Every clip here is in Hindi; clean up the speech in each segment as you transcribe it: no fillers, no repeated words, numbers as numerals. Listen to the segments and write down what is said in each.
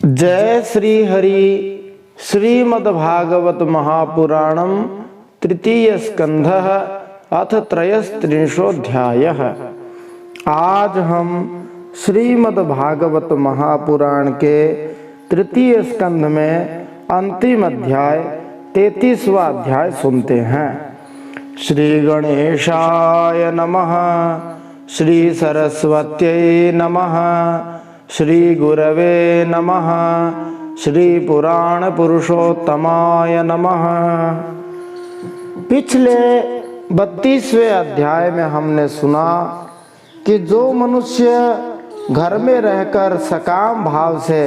जय श्री हरि। श्रीमद्भागवत महापुराणम तृतीय स्कंधः अथ त्रयस्त्रिंशोऽध्यायः। आज हम श्रीमद्भागवत महापुराण के तृतीय स्कंध में अंतिम अध्याय 33वां अध्याय सुनते हैं। श्री गणेशाय नमः। श्री सरस्वत्यै नमः। श्री गुरवे नमः। श्री पुराण पुरुषोत्तमाय नमः। पिछले 32वें अध्याय में हमने सुना कि जो मनुष्य घर में रहकर सकाम भाव से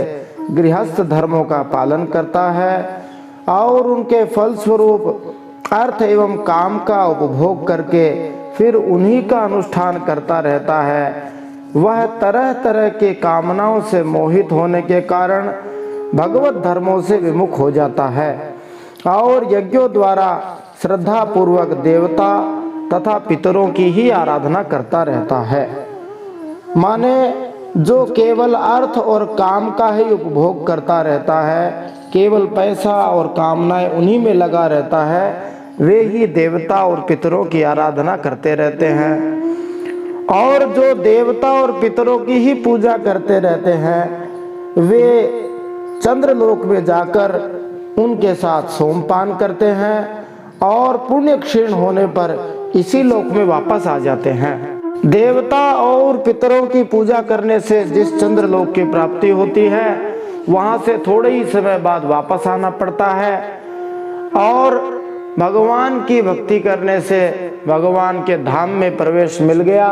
गृहस्थ धर्मों का पालन करता है और उनके फलस्वरूप अर्थ एवं काम का उपभोग करके फिर उन्हीं का अनुष्ठान करता रहता है, वह तरह तरह के कामनाओं से मोहित होने के कारण भगवत धर्मों से विमुख हो जाता है और यज्ञों द्वारा श्रद्धा पूर्वक देवता तथा पितरों की ही आराधना करता रहता है। माने जो केवल अर्थ और काम का ही उपभोग करता रहता है, केवल पैसा और कामनाएं उन्हीं में लगा रहता है, वे ही देवता और पितरों की आराधना करते रहते हैं। और जो देवता और पितरों की ही पूजा करते रहते हैं, वे चंद्रलोक में जाकर उनके साथ सोमपान करते हैं और पुण्य क्षीण होने पर इसी लोक में वापस आ जाते हैं। देवता और पितरों की पूजा करने से जिस चंद्रलोक की प्राप्ति होती है, वहां से थोड़े ही समय बाद वापस आना पड़ता है और भगवान की भक्ति करने से भगवान के धाम में प्रवेश मिल गया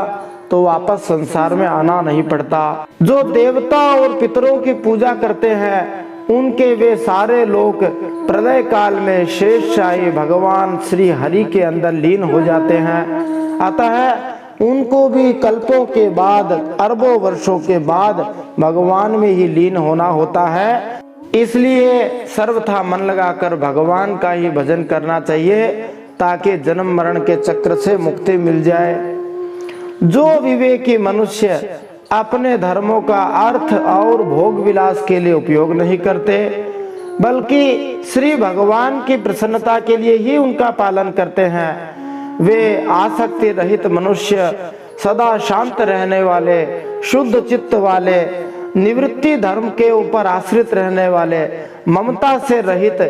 तो वापस संसार में आना नहीं पड़ता। जो देवता और पितरों की पूजा करते हैं, उनके वे सारे लोग प्रलय काल में शेषशाही भगवान श्री हरि के अंदर लीन हो जाते हैं। अतः उनको भी कल्पों के बाद, अरबों वर्षों के बाद भगवान में ही लीन होना होता है। इसलिए सर्वथा मन लगाकर भगवान का ही भजन करना चाहिए ताकि जन्म मरण के चक्र से मुक्ति मिल जाए। जो विवेकी मनुष्य अपने धर्मों का अर्थ और भोग विलास के लिए उपयोग नहीं करते, बल्कि श्री भगवान की प्रसन्नता के लिए ही उनका पालन करते हैं, वे आसक्ति रहित मनुष्य, सदा शांत रहने वाले, शुद्ध चित्त वाले, निवृत्ति धर्म के ऊपर आश्रित रहने वाले, ममता से रहित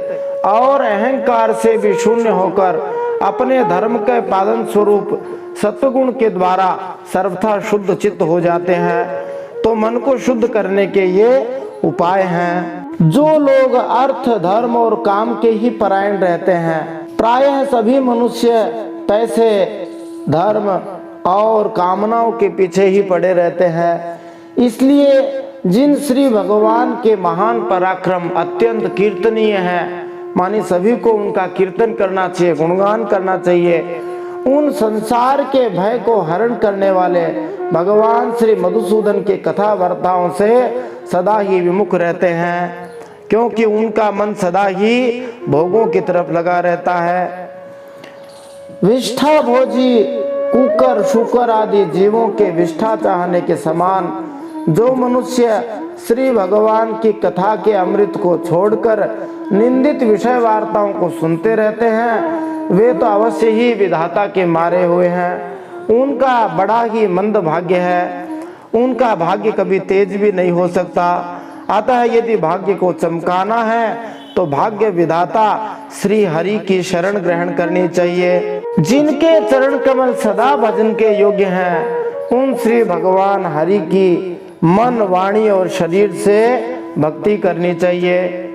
और अहंकार से भी शून्य होकर अपने धर्म के पालन स्वरूप सत्वगुण के द्वारा सर्वथा शुद्ध चित्त हो जाते हैं। तो मन को शुद्ध करने के ये उपाय हैं। जो लोग अर्थ, धर्म और काम के ही परायण रहते हैं, प्रायः सभी मनुष्य पैसे, धर्म और कामनाओं के पीछे ही पड़े रहते हैं। इसलिए जिन श्री भगवान के महान पराक्रम अत्यंत कीर्तनीय हैं, मानी सभी को उनका कीर्तन करना चाहिए, गुणगान करना चाहिए, उन संसार के भय को हरण करने वाले भगवान श्री मधुसूदन के कथा वार्ताओं से सदा ही विमुख रहते हैं, क्योंकि उनका मन सदा ही भोगों की तरफ लगा रहता है। विष्ठा भोजी कुकर, शुकर आदि जीवों के विष्ठा चाहने के समान जो मनुष्य श्री भगवान की कथा के अमृत को छोड़कर निंदित विषय वार्ताओं को सुनते रहते हैं, वे तो अवश्य ही विधाता के मारे हुए हैं। उनका बड़ा ही मंद भाग्य है, उनका भाग्य कभी तेज भी नहीं हो सकता। अतः यदि भाग्य को चमकाना है तो भाग्य विधाता श्री हरि की शरण ग्रहण करनी चाहिए। जिनके चरण कमल सदा भजन के योग्य हैं, उन श्री भगवान हरि की मन, वाणी और शरीर से भक्ति करनी चाहिए।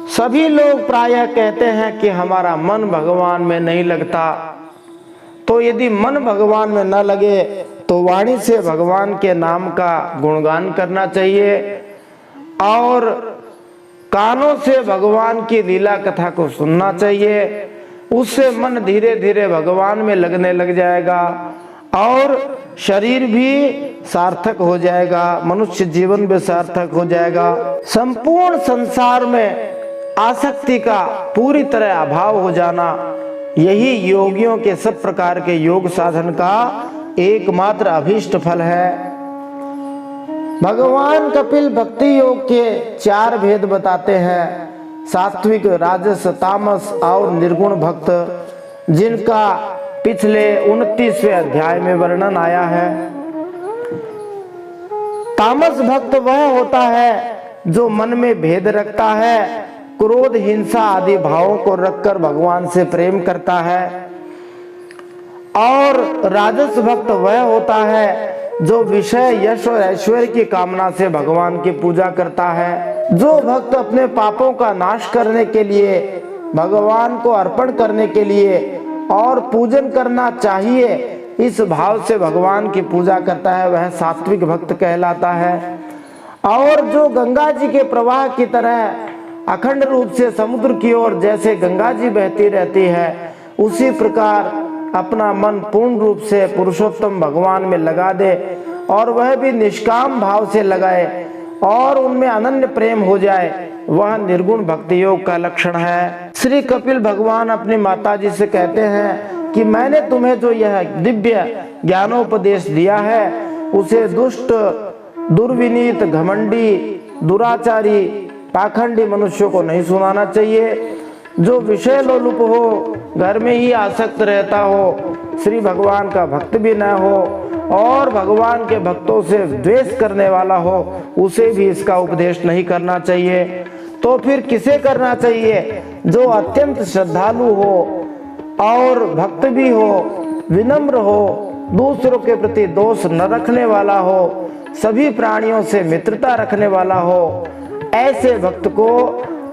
सभी लोग प्रायः कहते हैं कि हमारा मन भगवान में नहीं लगता। तो यदि मन भगवान में न लगे तो वाणी से भगवान के नाम का गुणगान करना चाहिए और कानों से भगवान की लीला कथा को सुनना चाहिए। उससे मन धीरे धीरे भगवान में लगने लग जाएगा और शरीर भी सार्थक हो जाएगा, मनुष्य जीवन भी सार्थक हो जाएगा। संपूर्ण संसार में आसक्ति का पूरी तरह अभाव हो जाना, यही योगियों के सब प्रकार के योग साधन का एकमात्र अभीष्ट फल है। भगवान कपिल भक्ति योग के 4 भेद बताते हैं, सात्विक, राजस, तामस और निर्गुण भक्त, जिनका पिछले 29वें अध्याय में वर्णन आया है। तामस भक्त वह होता है जो मन में भेद रखता है, क्रोध, हिंसा आदि भावों को रखकर भगवान से प्रेम करता है। और राजस भक्त वह होता है जो विषय, यश और ऐश्वर्य की कामना से भगवान की पूजा करता है। जो भक्त अपने पापों का नाश करने के लिए, भगवान को अर्पण करने के लिए और पूजन करना चाहिए, इस भाव से भगवान की पूजा करता है, वह सात्विक भक्त कहलाता है। और जो गंगा जी के प्रवाह की तरह अखंड रूप से समुद्र की ओर जैसे गंगा जी बहती रहती है, उसी प्रकार अपना मन पूर्ण रूप से पुरुषोत्तम भगवान में लगा दे और वह भी निष्काम भाव से लगाए और उनमें अनन्य प्रेम हो जाए, वह निर्गुण भक्ति योग का लक्षण है। श्री कपिल भगवान अपनी माता जी से कहते हैं कि मैंने तुम्हें जो यह दिव्य ज्ञानोपदेश दिया है, उसे दुष्ट, दुर्विनीत, घमंडी, दुराचारी, पाखंडी मनुष्यों को नहीं सुनाना चाहिए। जो विषय लोलुप हो, घर में ही आसक्त रहता हो, श्री भगवान का भक्त भी न हो और भगवान के भक्तों से द्वेष करने वाला हो, उसे भी इसका उपदेश नहीं करना चाहिए। तो फिर किसे करना चाहिए? जो अत्यंत श्रद्धालु हो और भक्त भी हो, विनम्र हो, दूसरों के प्रति दोष न रखने वाला हो, सभी प्राणियों से मित्रता रखने वाला हो, ऐसे भक्त को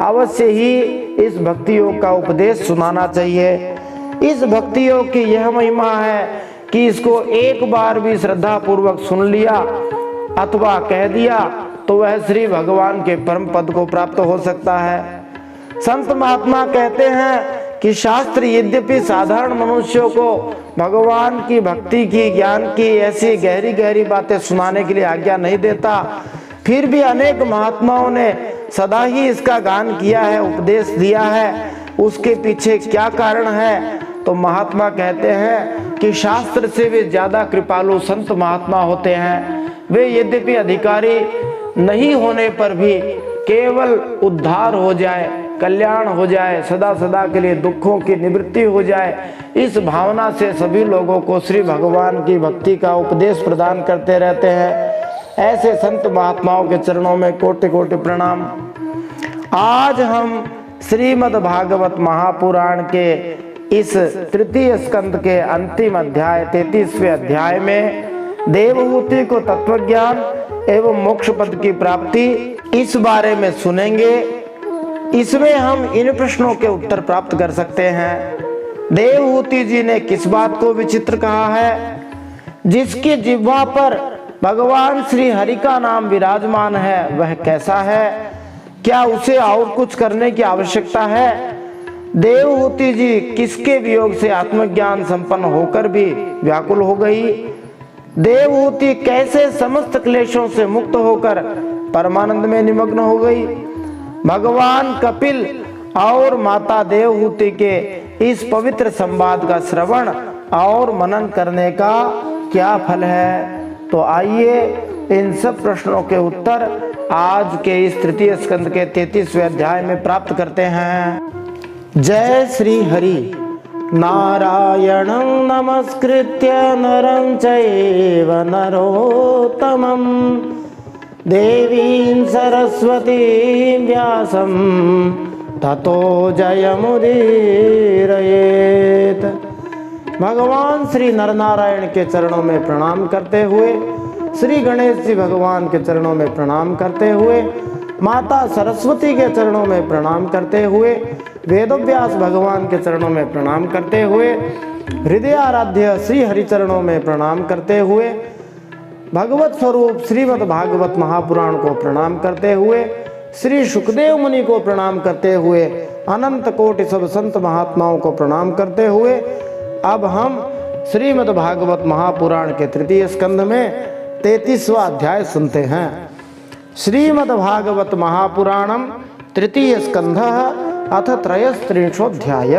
अवश्य ही इस भक्ति योग का उपदेश सुनाना चाहिए। इस भक्ति योग की यह महिमा है कि इसको एक बार भी श्रद्धा पूर्वक सुन लिया अथवा कह दिया तो वह श्री भगवान के परम पद को प्राप्त हो सकता है। संत महात्मा कहते हैं कि शास्त्र यद्यपि साधारण मनुष्यों को भगवान की भक्ति की, ज्ञान की ऐसी गहरी गहरी बातें सुनाने के लिए आज्ञा नहीं देता, फिर भी अनेक महात्माओं ने सदा ही इसका गान किया है, उपदेश दिया है। उसके पीछे क्या कारण है? तो महात्मा कहते हैं कि शास्त्र से भी ज्यादा कृपालु संत महात्मा होते हैं। वे यद्यपि अधिकारी नहीं होने पर भी केवल उद्धार हो जाए, कल्याण हो जाए, सदा सदा के लिए दुखों की निवृत्ति हो जाए, इस भावना से सभी लोगों को श्री भगवान की भक्ति का उपदेश प्रदान करते रहते हैं। ऐसे संत महात्माओं के चरणों में कोटि कोटि प्रणाम। आज हम श्रीमद् भागवत महापुराण के इस तृतीय स्कंद के अंतिम अध्याय 33वें अध्याय में देवहूति को तत्वज्ञान एवं मोक्ष पद की प्राप्ति, इस बारे में सुनेंगे। इसमें हम इन प्रश्नों के उत्तर प्राप्त कर सकते हैं। देवहूति जी ने किस बात को विचित्र कहा है? जिसकी जिह्वा पर भगवान श्री हरि का नाम विराजमान है, वह कैसा है? क्या उसे और कुछ करने की आवश्यकता है? देवहूति जी किसके वियोग से आत्मज्ञान संपन्न होकर भी व्याकुल हो गई? देवहूति कैसे समस्त क्लेशों से मुक्त होकर परमानंद में निमग्न हो गई? भगवान कपिल और माता देवहूति के इस पवित्र संवाद का श्रवण और मनन करने का क्या फल है? तो आइए इन सब प्रश्नों के उत्तर आज के इस तृतीय स्कंद के 33वें अध्याय में प्राप्त करते हैं। जय श्री हरि। नारायणं नमस्कृत्य नरं चैव नरोत्तमं देवीं सरस्वतीं व्यासं ततो जयमुदीरयेत्। भगवान श्री नरनारायण के चरणों में प्रणाम करते हुए, श्री गणेश जी भगवान के चरणों में प्रणाम करते हुए, माता सरस्वती के चरणों में प्रणाम करते हुए, वेदव्यास भगवान के चरणों में प्रणाम करते हुए, हृदय आराध्य श्री हरि चरणों में प्रणाम करते हुए, भगवत स्वरूप श्रीमद् भागवत महापुराण को प्रणाम करते हुए, श्री सुखदेव मुनि को प्रणाम करते हुए, अनंत कोटि सब संत महात्माओं को प्रणाम करते हुए अब हम श्रीमद् भागवत महापुराण के तृतीय स्कंद में 33वां अध्याय सुनते हैं। श्रीमद् भागवत महापुराणम तृतीय स्कंध अथ त्रयस्त्रिंशोऽध्याय।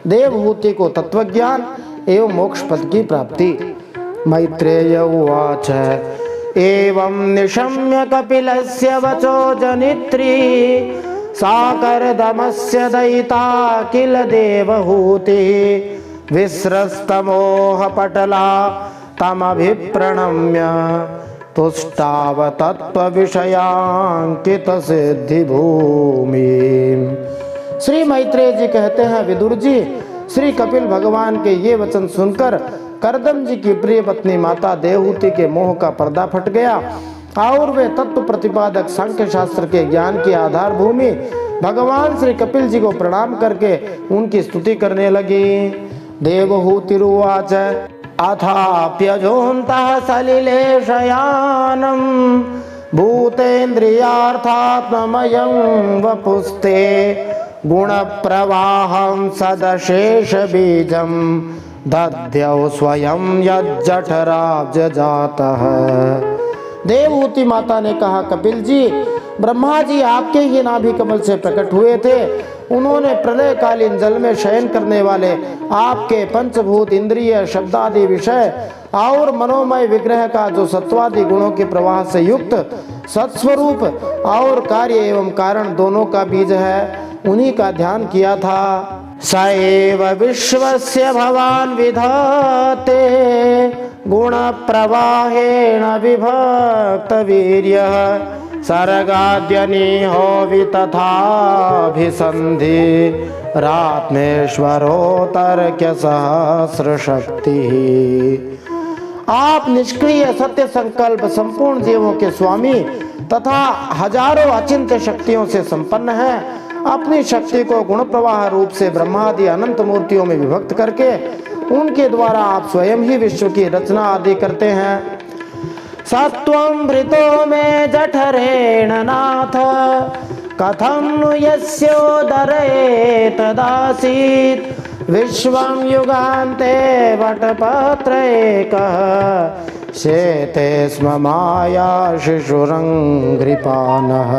देवहूति को तत्वज्ञान एवं मोक्ष पद की प्राप्ति। मैत्रेय उवाच एवं निशम्य कपिलस्य वचो जनित्री साकरदमस्य दयिता किल देवहूति विस्रस्तमोहपटला तमभिप्रणम्य तुष्टाव तत्त्वविषयांकित सिद्धिभूमि। श्री मैत्रेय जी कहते हैं, विदुर जी, श्री कपिल भगवान के ये वचन सुनकर करदम जी की प्रिय पत्नी माता देवहूति के मोह का पर्दा फट गया और वे तत्व प्रतिपादक सांख्य शास्त्र के ज्ञान की आधार भूमि भगवान श्री कपिल जी को प्रणाम करके उनकी स्तुति करने लगी। देवहूतिरुवाच अथाप्यजोऽन्तः सलिले शयानं भूतेन्द्रियार्थात्ममयं वपुस्ते गुणप्रवाहं सदशेषबीजं दध्यौ स्वयं यज्जठराब्जजातः। देवहूति माता ने कहा, कपिल जी, ब्रह्मा जी आपके ही नाभि कमल से प्रकट हुए थे। उन्होंने प्रलयकालीन जल में शयन करने वाले आपके पंचभूत इंद्रिय शब्दादि विषय और मनोमय विग्रह का जो सत्वादि गुणों के प्रवाह से युक्त सत्स्वरूप और कार्य एवं कारण दोनों का बीज है, उन्हीं का ध्यान किया था। स एव विश्वस्य भवान् विधाते गुण प्रवाहेण विभक्त वीर्यः सर्गाद्यनिहो वितथाभिसन्धि रात्मेश्वरो तर्क्य सहस्र शक्ति। आप निष्क्रिय सत्य संकल्प संपूर्ण जीवों के स्वामी तथा हजारों अचिंत्य शक्तियों से संपन्न हैं। अपनी शक्ति को गुण प्रवाह रूप से ब्रह्मादि अनंत मूर्तियों में विभक्त करके उनके द्वारा आप स्वयं ही विश्व की रचना आदि करते हैं। सत्वं भृतो में जठरेण नाथ कथं नु यस्योदरे तदासीत् विश्वं युगान्ते वटपत्रैकः शेते स्म माया शिशुरंघ्रिपानः।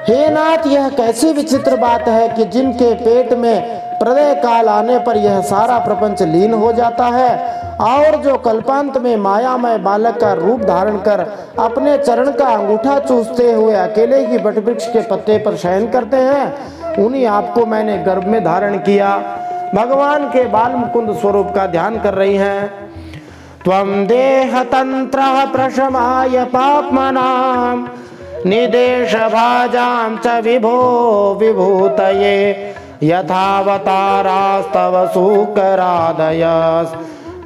हे नाथ, यह कैसी विचित्र बात है कि जिनके पेट में प्रलय काल आने पर यह सारा प्रपंच लीन हो जाता है और जो कल्पांत में मायामय बालक का रूप धारण कर अपने चरण का अंगूठा चूसते हुए अकेले ही वटवृक्ष के पत्ते पर शयन करते हैं, उन्हीं आपको मैंने गर्भ में धारण किया। भगवान के बाल मुकुंद स्वरूप का ध्यान कर रही हैं। त्वं देह तंत्र प्रशमाय पाप्मनां निदेश भाजां च विभो विभूतये यथावतारास्तव सूकरादयस्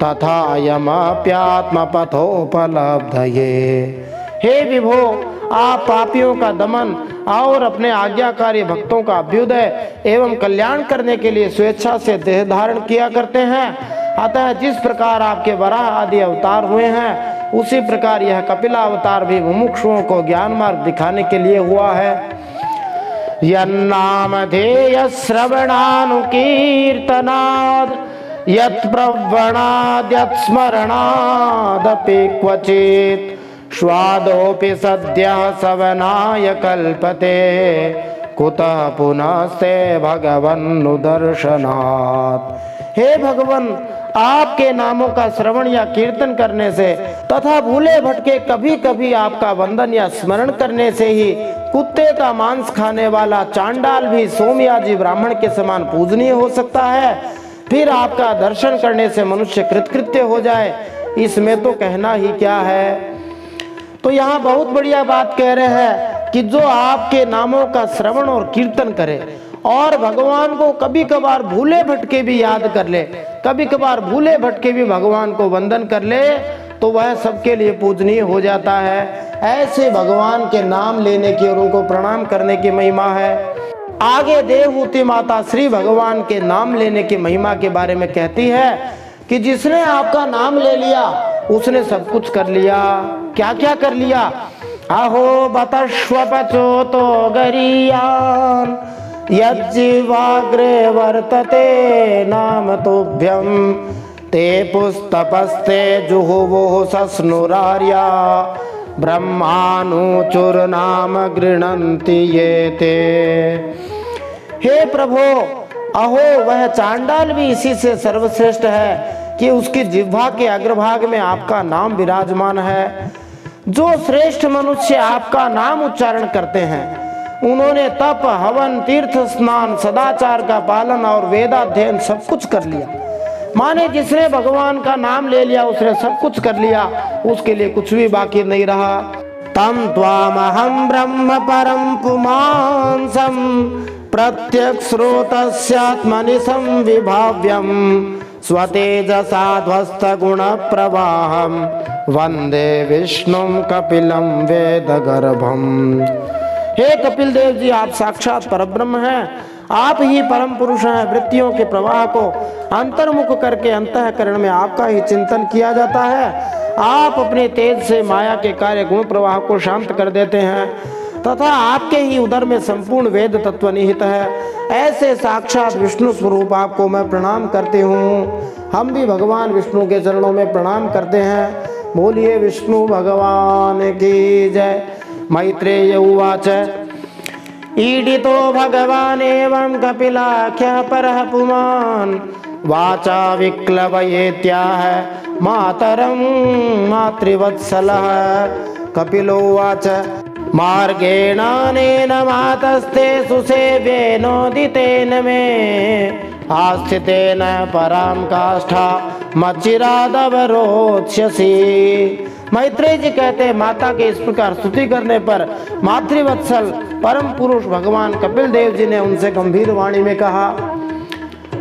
तथायमप्यात्मपथोपलब्धये। हे विभो, आप पापियों का दमन और अपने आज्ञाकारी भक्तों का अभ्युदय एवं कल्याण करने के लिए स्वेच्छा से देह धारण किया करते हैं। अतः जिस प्रकार आपके वराह आदि अवतार हुए हैं, उसी प्रकार यह कपिलावतार भी मुमुक्षुओं को ज्ञान मार्ग दिखाने के लिए हुआ है। यन्नामधेय श्रवणानुकीर्तनाद् यत्प्रवणाद् यत्स्मरणादपि क्वचित् स्वादोऽपि सद्यः सवनाय कल्पते कुतः पुनस्ते भगवन्नुदर्शनात्। हे भगवन, आपके नामों का श्रवण या कीर्तन करने से तथा भूले भटके कभी कभी आपका वंदन या स्मरण करने से ही कुत्ते का मांस खाने वाला चांडाल भी सोमयाजी ब्राह्मण के समान पूजनीय हो सकता है। फिर आपका दर्शन करने से मनुष्य कृतकृत्य हो जाए, इसमें तो कहना ही क्या है। तो यहाँ बहुत बढ़िया बात कह रहे हैं कि जो आपके नामों का श्रवण और कीर्तन करे और भगवान को कभी कभार भूले भटके भी याद कर ले, कभी कभार भूले भटके भी भगवान को वंदन कर ले, तो वह सबके लिए पूजनीय हो जाता है। ऐसे भगवान के नाम लेने की और उनको प्रणाम करने की महिमा है। आगे देवहूति माता श्री भगवान के नाम लेने की महिमा के बारे में कहती है कि जिसने आपका नाम ले लिया उसने सब कुछ कर लिया। क्या क्या कर लिया? अहो बतश्वपचो तो गरीयान यज्जीवाग्रे वर्तते नाम तुभ्यं ते पुस्तपस्ते जुहुवो सस्नुरार्या ब्रह्मानुचुर नाम गृणन्ति ये ते। हे प्रभु, अहो वह चांडाल भी इसी से सर्वश्रेष्ठ है कि उसकी जिह्वा के अग्रभाग में आपका नाम विराजमान है। जो श्रेष्ठ मनुष्य आपका नाम उच्चारण करते हैं उन्होंने तप, हवन, तीर्थ स्नान, सदाचार का पालन और वेदाध्ययन सब कुछ कर लिया। माने जिसने भगवान का नाम ले लिया उसने सब कुछ कर लिया, उसके लिए कुछ भी बाकी नहीं रहा। तम त्वामहं ब्रह्म परम पुमांसम प्रत्यक्ष स्रोतस्यात्मनि संविभाव्यम स्वतेजसा ध्वस्त गुण प्रवाहम वंदे विष्णुम कपिलम वेद गर्भम। हे कपिल देव जी, आप साक्षात परब्रह्म हैं, आप ही परम पुरुष हैं। वृत्तियों के प्रवाह को अंतर्मुख करके अंतःकरण में आपका ही चिंतन किया जाता है। आप अपने तेज से माया के कार्य गुण प्रवाह को शांत कर देते हैं तथा आपके ही उदर में संपूर्ण वेद तत्व निहित है। ऐसे साक्षात विष्णु स्वरूप आपको मैं प्रणाम करती हूँ। हम भी भगवान विष्णु के चरणों में प्रणाम करते हैं। बोलिए विष्णु भगवान की जय। मैत्रेय उवाच ईडितो भगवान एवं कपिलाख्य परः पुमान् वाचा विक्लवयेत्याह मातरं मातृवत्सलः। कपिलो उवाच मार्गेणानेन मातस्ते सुसेव्येनोदितेन मे आस्थितेन परां काष्ठा मच्चिरादवरोच्यसि। मैत्रेय जी कहते हैं, माता के इस प्रकार स्तुति करने पर मातृवत्सल परम पुरुष भगवान कपिल देव जी ने उनसे गंभीर वाणी में कहा,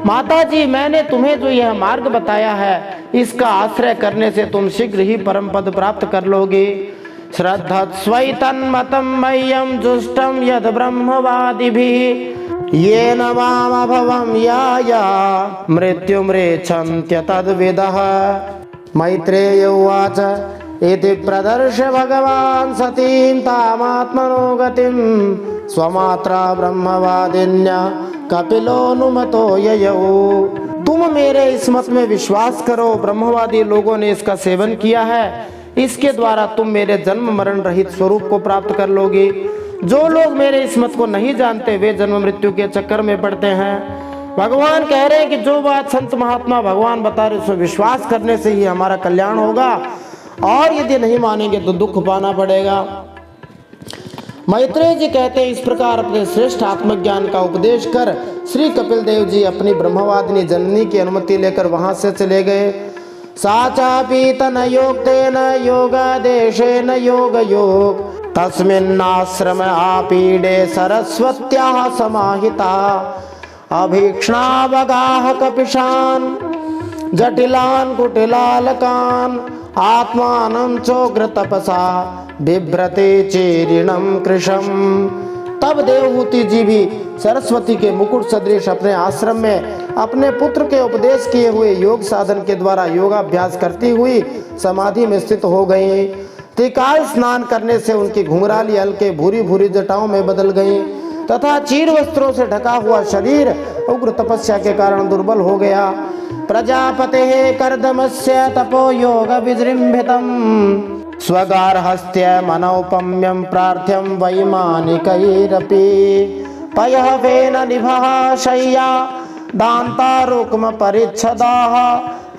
माता जी, मैंने तुम्हें जो यह मार्ग बताया है इसका आश्रय करने से तुम शीघ्र ही परम पद प्राप्त कर लोगे। श्रद्धत्स्वै तन्मतं मह्यं जुष्टं यद ब्रह्मवादिभिः येन मामभवं याया मृत्युमृच्छन्त्य तद्विदः। मैत्रेय उवाच इति प्रदर्श्य भगवान् सतीं तामात्मनो गतिं स्वमात्रा ब्रह्मवादिन्या कपिलोनुमतो ययौ। तुम मेरे इस मत में विश्वास करो, ब्रह्मवादी लोगों ने इसका सेवन किया है, इसके द्वारा तुम मेरे जन्म मरण रहित स्वरूप को प्राप्त कर लोगे। जो लोग मेरे इस मत को नहीं जानते वे जन्म मृत्यु के चक्कर में पड़ते हैं। भगवान कह रहे हैं कि जो बात संत महात्मा भगवान बता रहे उसमें विश्वास करने से ही हमारा कल्याण होगा, और यदि नहीं मानेंगे तो दुख पाना पड़ेगा। मैत्रेय जी कहते हैं, इस प्रकार अपने श्रेष्ठ आत्मज्ञान का उपदेश कर श्री कपिल देव जी अपनी ब्रह्मवादिनी जननी की अनुमति लेकर वहां से चले गए। साचापि तनयोक्तेन योगादेशेन योग योग तस्मिन्नाश्रम आपीडे सरस्वत्याः समाहिता अभीक्ष्णावगाह कपिशान जटिलान कुटिलालकान आत्मानं चोग्र तपसा बिभ्रते चीर्णं कृशम। तब देवहूति जी भी सरस्वती के मुकुट सदृश अपने आश्रम में अपने पुत्र के उपदेश किए हुए योग साधन के द्वारा योगाभ्यास करती हुई समाधि में स्थित हो गई। त्रिकाल स्नान करने से उनकी घुंघराली हल्के भूरी भूरी जटाओं में बदल गई तथा चीर वस्त्रों से ढका हुआ शरीर उग्र तपस्या के कारण दुर्बल हो गया। प्रजापते कर्दमस्य तपो योग विजृंभितम् स्वगार्हस्त्य मनोपम्यं प्रार्थ्यं वैमानिकैरपि पयःवेन निभः शय्या दान्तारुक्म परिच्छदाः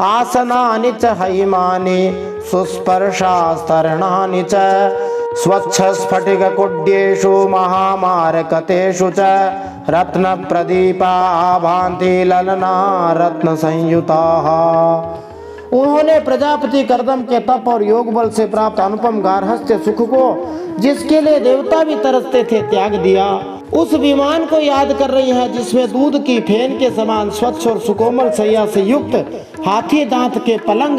आसनानि च हैमानि सुस्पर्शास्तरणानि च स्वच्छ स्फटिक कुड्येषु महामारकतेषु च रत्न प्रदीपा आभान्ति ललना रत्न संयुताः। उन्होंने प्रजापति कर्दम के तप और योग बल से प्राप्त अनुपम गार्हस्थ्य सुख को, जिसके लिए देवता भी तरसते थे, त्याग दिया। उस विमान को याद कर रही है जिसमें दूध की फेन के समान स्वच्छ और सुकोमल शैया से युक्त हाथी दांत के पलंग,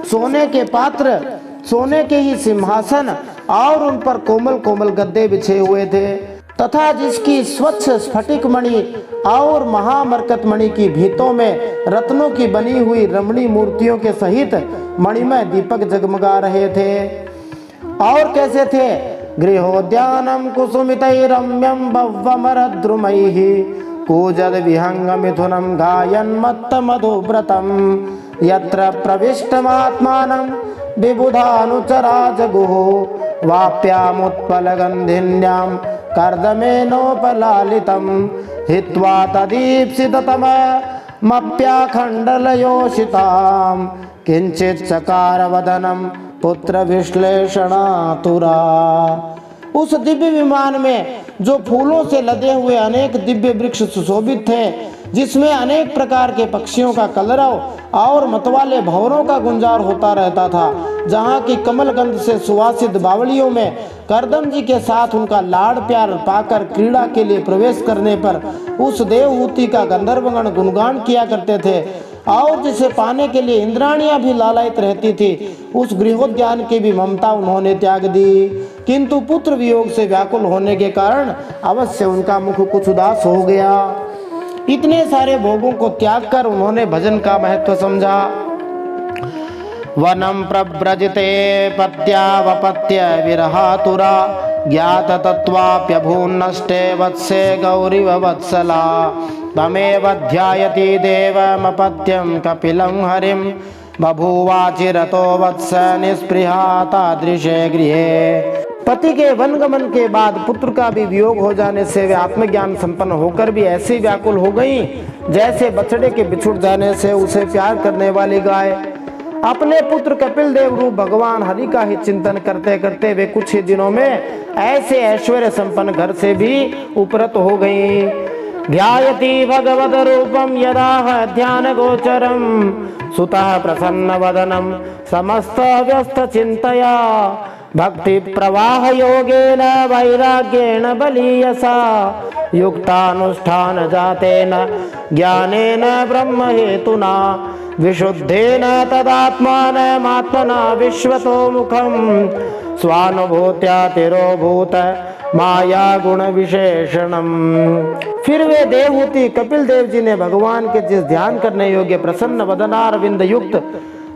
सोने के पात्र, सोने के ही सिंहासन और उन पर कोमल कोमल गद्दे बिछे हुए थे तथा जिसकी स्वच्छ स्फटिक मणि और महामरकत मणि की भीतों में रत्नों की बनी हुई रमणी मूर्तियों के सहित मणिमय दीपक जगमगा रहे थे। और कैसे थे? गृहोद्यानम कुसुमितैरम्यं भव्यमरद्रुमैः कूजद विहंग मिथुनम गायन मत्त मधुव्रतम यत्र प्रविष्टमात्मानं विबुधानुचरा जगुः वाप्यामुत्पलगन्धिन्यां कर्दमेनोपलालितं हित्वा तदीप्सिततममप्याखण्डलयोषितां किञ्चित् चकार वदनं पुत्र विश्लेषणातुरा। उस दिव्य विमान में जो फूलों से लदे हुए अनेक दिव्य वृक्ष सुशोभित थे, जिसमें अनेक प्रकार के पक्षियों का कलरव और मतवाले भंवरों का गुंजार होता रहता था, जहाँ की कमल गंध से सुवासित बावलियों में करदम जी के साथ उनका लाड़ प्यार पाकर क्रीड़ा के लिए प्रवेश करने पर उस देवहूति का गंधर्वगण गुणगान किया करते थे, और जिसे पाने के लिए इंद्राणियां भी लालायित रहती थी, उस गृहोद्यान की भी ममता उन्होंने त्याग दी। किंतु पुत्र वियोग से व्याकुल होने के कारण अवश्य उनका मुख कुछ उदास हो गया। इतने सारे भोगों को त्याग कर उन्होंने भजन का महत्व समझा। वनम प्रव्रजते पत्यावपत्य विरहातुरा ज्ञात तत्वाप्यभून्नष्टे वत्से गौरीव वत्सला तमेव ध्यायति देवमपत्यं कपिलं हरिं बभूवाचिरतो वत्स निस्पृहा तादृशे गृहे। पति के वनगमन के बाद पुत्र का भी वियोग हो जाने से वे आत्मज्ञान संपन्न होकर भी ऐसी व्याकुल हो गई जैसे बछड़े के बिछुड़ जाने से उसे प्यार करने वाली गाय। अपने पुत्र कपिल देव रूप भगवान हरि का ही चिंतन करते करते वे कुछ ही दिनों में ऐसे ऐश्वर्य संपन्न घर से भी उपरत हो गई। ध्यायति भगवद रूपम यदा ध्यान गोचरम सुतः प्रसन्न वदनम समस्त व्यस्त चिंतया भक्ति प्रवाह योगेन वैराग्येन बलीयसा युक्तानुष्ठान जातेन ज्ञानेन ब्रह्म हेतुना विशुद्धेन तदात्मानमात्मना विश्वतो मुखम स्वानुभूत्या तिरोभूत माया गुण विशेषणम। फिर वे देवहूति कपिल देव जी ने भगवान के जिस ध्यान करने योग्य प्रसन्न वदनारविंद युक्त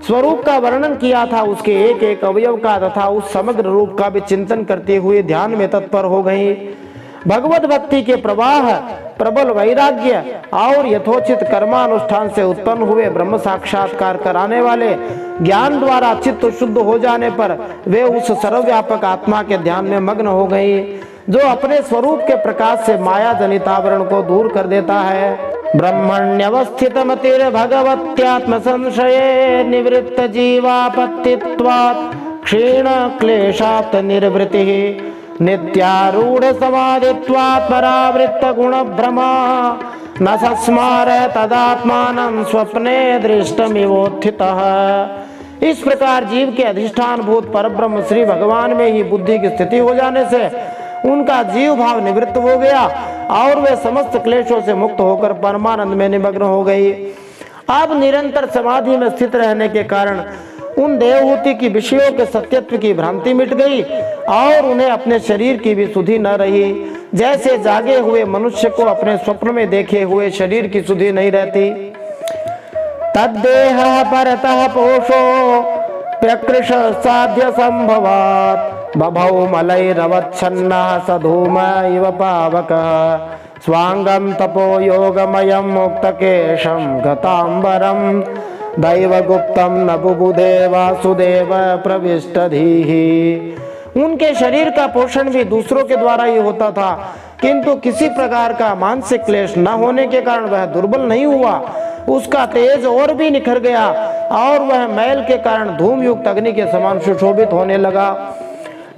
स्वरूप का वर्णन किया था, उसके एक एक अवयव का तथा उस समग्र रूप का भी चिंतन करते हुए ध्यान में तत्पर हो गई। भगवत भक्ति के प्रवाह, प्रबल वैराग्य और यथोचित कर्मानुष्ठान से उत्पन्न हुए ब्रह्म साक्षात्कार कराने वाले ज्ञान द्वारा चित्त शुद्ध हो जाने पर वे उस सर्वव्यापक आत्मा के ध्यान में मग्न हो गई, जो अपने स्वरूप के प्रकाश से माया जनित आवरण को दूर कर देता है। ब्रह्मण्यवस्थित मतिर भगवत्यात्म संशये निवृत्त जीवापत्तित्वात् क्षीण क्लेशात् निर्वृतिः नित्यारूढ़ समाधित्वात् परावृत्त गुण भ्रमा न सस्मार तदात्मानं स्वप्ने दृष्टमिवोत्थितः। इस प्रकार जीव के अधिष्ठान भूत परब्रह्म श्री भगवान में ही बुद्धि की स्थिति हो जाने से उनका जीव भाव निवृत्त हो गया और वे समस्त क्लेशों से मुक्त होकर परमानंद में निमग्न हो गई। अब निरंतर समाधि में स्थित रहने के कारण उन देवहूति की विषयों के सत्यत्व की भ्रांति मिट गई और उन्हें अपने शरीर की भी सुधि न रही, जैसे जागे हुए मनुष्य को अपने स्वप्न में देखे हुए शरीर की सुधि नहीं रहती। तद्देह परतः पोषो प्रकृष साध्य संभवात् बभौ मलैरवच्छन्नः सधूम इव पावकः स्वांगम तपो योगमयं मुक्तकेशं गतांबरं दैवगुप्तम न बुबुधे वासुदेव प्रविष्टधीः। उनके शरीर का पोषण भी दूसरों के द्वारा ही होता था, किंतु किसी प्रकार का मानसिक क्लेश न होने के कारण वह दुर्बल नहीं हुआ। उसका तेज और भी निखर गया और वह मैल के कारण धूम युक्त अग्नि के समान सुशोभित होने लगा।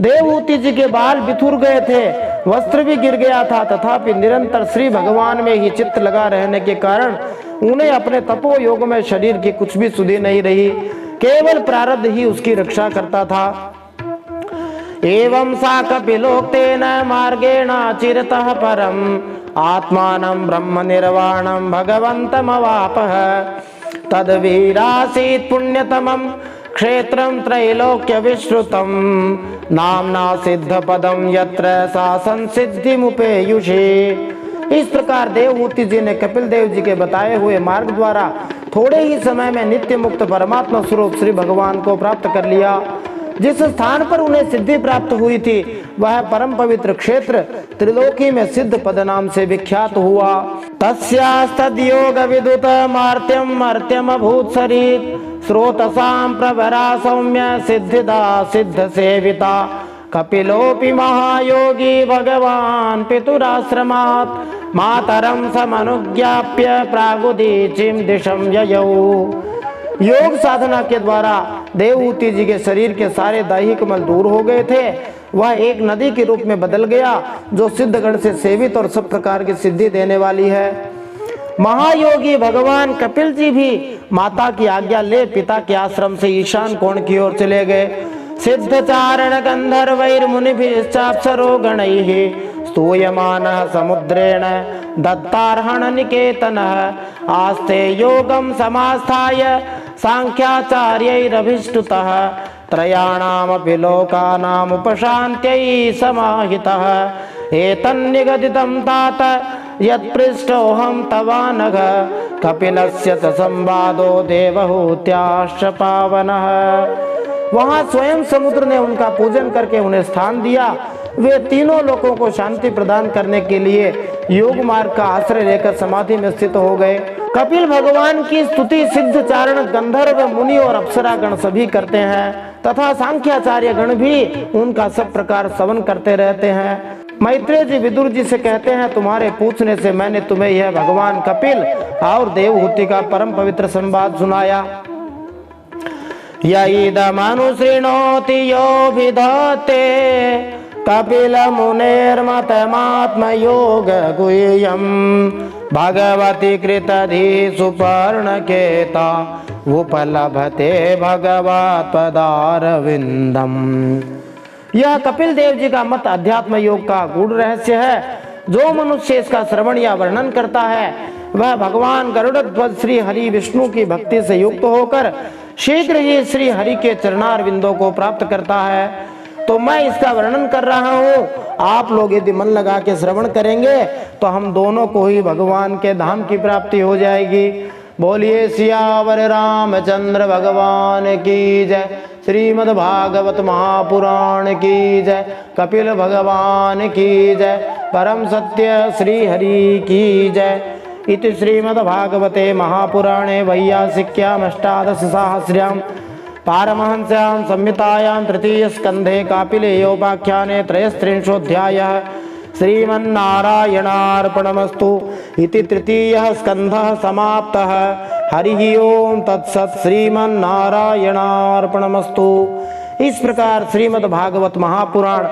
देवहूति जी के बाल बिथुर गए थे, वस्त्र भी गिर गया था, तथापि निरंतर श्री भगवान में ही चित्त लगा रहने के कारण उन्हें अपने तपो योग में शरीर की कुछ भी सुधि नहीं रही, केवल प्रारब्ध ही उसकी रक्षा करता था। एवं सा कपिलोक्तेन मार्गेण चिरतः परम आत्मानं ब्रह्म निर्वाणं भगवन्तमवापः तद्वीरासीत् पुण्यतमं क्षेत्रं त्रैलोक्य विश्रुतं नाम्ना सिद्ध पदम यत्र सा संसिद्धिमुपेयुषे। इस प्रकार देवहूति जी ने कपिल देव जी के बताए हुए मार्ग द्वारा थोड़े ही समय में नित्य मुक्त परमात्मा स्वरूप श्री भगवान को प्राप्त कर लिया। जिस स्थान पर उन्हें सिद्धि प्राप्त हुई थी वह परम पवित्र क्षेत्र त्रिलोकी में सिद्ध पद नाम से विख्यात हुआ। तस्यास्तद्योग विदुत मार्त्यम मर्त्यम भूत शरीर स्रोतसाम प्रवरा सौम्य सिद्धिदा सिद्ध सेविता कपिलोपि महायोगी भगवान पितुराश्रमात् मातरम समनुज्ञाप्य प्रागुदीचिम दिशम ययौ। योग साधना के द्वारा देवहूति जी के शरीर के सारे दैहिक मल दूर हो गए थे। वह एक नदी के रूप में बदल गया जो सिद्धगण से सेवित और सब प्रकार की सिद्धि देने वाली है। महायोगी भगवान कपिल जी भी माता की आज्ञा ले पिता के आश्रम से ईशान कोण की ओर चले गए। सिद्धचारण गंधर्वैर मुनिभिश्चाप्सरो गणैः स्तूयमानः समुद्रेण दत्तार्हण निकेतनः आस्ते योगम समास्थाय सांख्याचार्यैरभिष्टुतः त्रयाणामपि लोकानाम् उपशान्त्यै समाहितः एतन्निगदितं तात यत्पृष्टोऽहं तवानघ कपिलस्य च संवादो देवहूत्याश्च पावनः। वहां स्वयं समुद्र ने उनका पूजन करके उन्हें स्थान दिया। वे तीनों लोगों को शांति प्रदान करने के लिए योग मार्ग का आश्रय लेकर समाधि में स्थित हो गए। कपिल भगवान की स्तुति सिद्ध चारण गंधर्व मुनि और अप्सरा गण सभी करते हैं तथा सांख्याचार्य गण भी उनका सब प्रकार श्रवण करते रहते हैं। मैत्रेय जी विदुर जी से कहते हैं, तुम्हारे पूछने से मैंने तुम्हें यह भगवान कपिल और देवहूति का परम पवित्र संवाद सुनाया। यदमनुशृणोति योऽभिधत्ते कपिल मुनेर्मतमात्म योग गुह्यम् भगवती कृतधि सुपर्णकेता उपलभते भगवत् पदारविंदम। यह कपिल देव जी का मत अध्यात्म योग का गूढ़ रहस्य है। जो मनुष्य इसका श्रवण या वर्णन करता है वह भगवान गरुड़ध्वज श्री हरि विष्णु की भक्ति से युक्त होकर शीघ्र ही श्री हरि के चरणारविंदों को प्राप्त करता है। तो मैं इसका वर्णन कर रहा हूँ, आप लोग यदि मन लगा के श्रवण करेंगे तो हम दोनों को ही भगवान के धाम की प्राप्ति हो जाएगी। बोलिए सियावर रामचंद्र भगवान की जय। श्रीमद् भागवत महापुराण की जय। कपिल भगवान की जय। परम सत्य श्री हरि की जय। इति श्रीमद्भागवते महापुराणे वैयासिक्याम् अष्टादशसाहस्र्यां पारमहंस्यां संहितायां तृतीय स्कन्धे कापिलेयोपाख्याने त्रयस्त्रिंशोऽध्यायः श्रीमन्नारायणार्पणमस्तु इति तृतीयः स्कन्धः समाप्तः। हरिः ओम तत्सत्। श्रीमन्नारायणार्पणमस्तु। इस प्रकार श्रीमद् भागवत महापुराण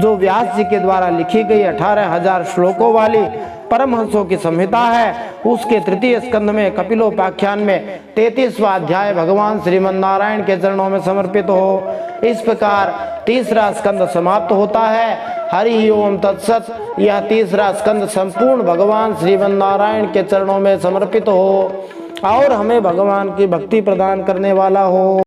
जो व्यास जी के द्वारा लिखी गई 18,000 श्लोकों वाली परमहंसों की संहिता है, उसके तृतीय स्कंध में कपिलोपाख्यान में 33वां अध्याय भगवान श्रीमन नारायण के चरणों में समर्पित हो। इस प्रकार तीसरा स्कंद समाप्त होता है। हरि ओम तत्सत। यह तीसरा स्कंद संपूर्ण भगवान श्रीमन नारायण के चरणों में समर्पित हो और हमें भगवान की भक्ति प्रदान करने वाला हो।